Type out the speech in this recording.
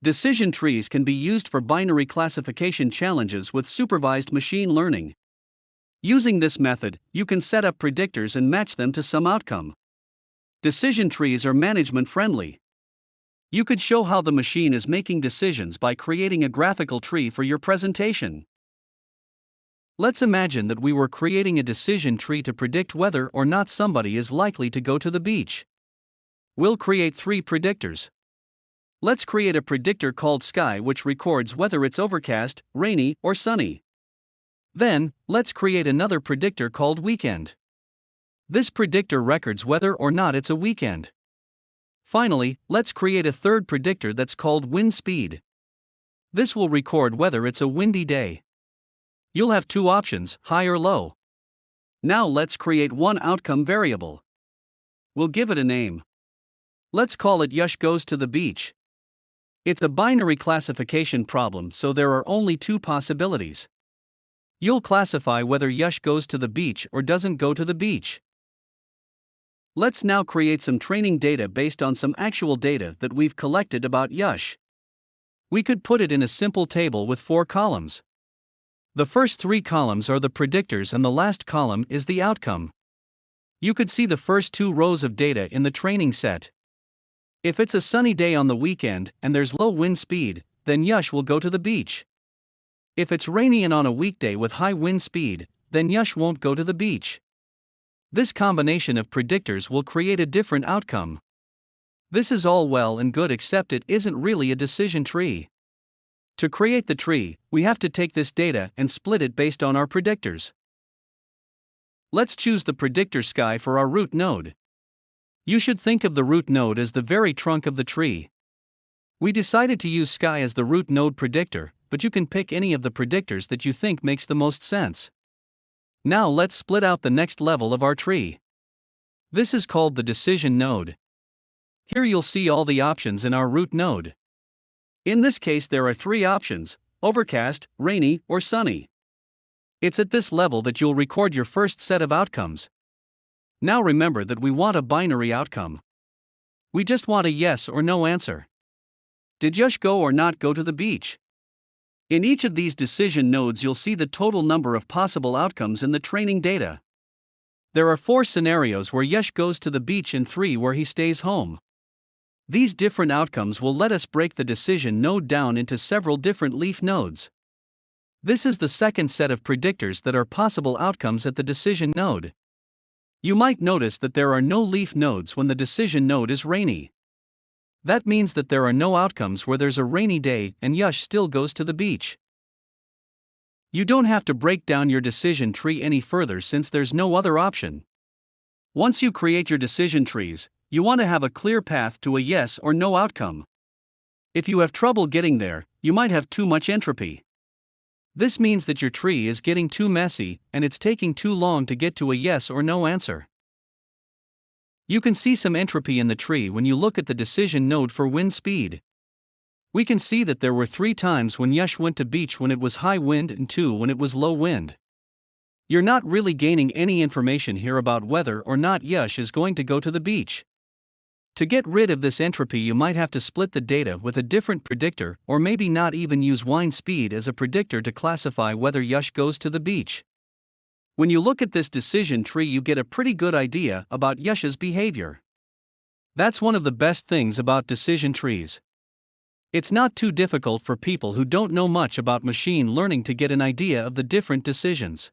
Decision trees can be used for binary classification challenges with supervised machine learning. Using this method, you can set up predictors and match them to some outcome. Decision trees are management friendly. You could show how the machine is making decisions by creating a graphical tree for your presentation. Let's imagine that we were creating a decision tree to predict whether or not somebody is likely to go to the beach. We'll create 3 predictors. Let's create a predictor called sky, which records whether it's overcast, rainy, or sunny. Then, let's create another predictor called weekend. This predictor records whether or not it's a weekend. Finally, let's create a third predictor that's called wind speed. This will record whether it's a windy day. You'll have 2 options, high or low. Now let's create one outcome variable. We'll give it a name. Let's call it Yash goes to the beach. It's a binary classification problem, so there are only 2 possibilities. You'll classify whether Yash goes to the beach or doesn't go to the beach. Let's now create some training data based on some actual data that we've collected about Yash. We could put it in a simple table with 4 columns. The first 3 columns are the predictors and the last column is the outcome. You could see the first 2 rows of data in the training set. If it's a sunny day on the weekend and there's low wind speed, then Yash will go to the beach. If it's rainy and on a weekday with high wind speed, then Yash won't go to the beach. This combination of predictors will create a different outcome. This is all well and good, except it isn't really a decision tree. To create the tree, we have to take this data and split it based on our predictors. Let's choose the predictor sky for our root node. You should think of the root node as the very trunk of the tree. We decided to use sky as the root node predictor, but you can pick any of the predictors that you think makes the most sense. Now let's split out the next level of our tree. This is called the decision node. Here you'll see all the options in our root node. In this case there are 3 options: overcast, rainy, or sunny. It's at this level that you'll record your first set of outcomes. Now remember that we want a binary outcome. We just want a yes or no answer. Did Yash go or not go to the beach? In each of these decision nodes you'll see the total number of possible outcomes in the training data. There are 4 scenarios where Yash goes to the beach and 3 where he stays home. These different outcomes will let us break the decision node down into several different leaf nodes. This is the second set of predictors that are possible outcomes at the decision node. You might notice that there are no leaf nodes when the decision node is rainy. That means that there are no outcomes where there's a rainy day and Yash still goes to the beach. You don't have to break down your decision tree any further since there's no other option. Once you create your decision trees, you want to have a clear path to a yes or no outcome. If you have trouble getting there, you might have too much entropy. This means that your tree is getting too messy and it's taking too long to get to a yes or no answer. You can see some entropy in the tree when you look at the decision node for wind speed. We can see that there were 3 times when Yash went to beach when it was high wind and 2 when it was low wind. You're not really gaining any information here about whether or not Yash is going to go to the beach. To get rid of this entropy you might have to split the data with a different predictor or maybe not even use wind speed as a predictor to classify whether Yash goes to the beach. When you look at this decision tree you get a pretty good idea about Yash's behavior. That's one of the best things about decision trees. It's not too difficult for people who don't know much about machine learning to get an idea of the different decisions.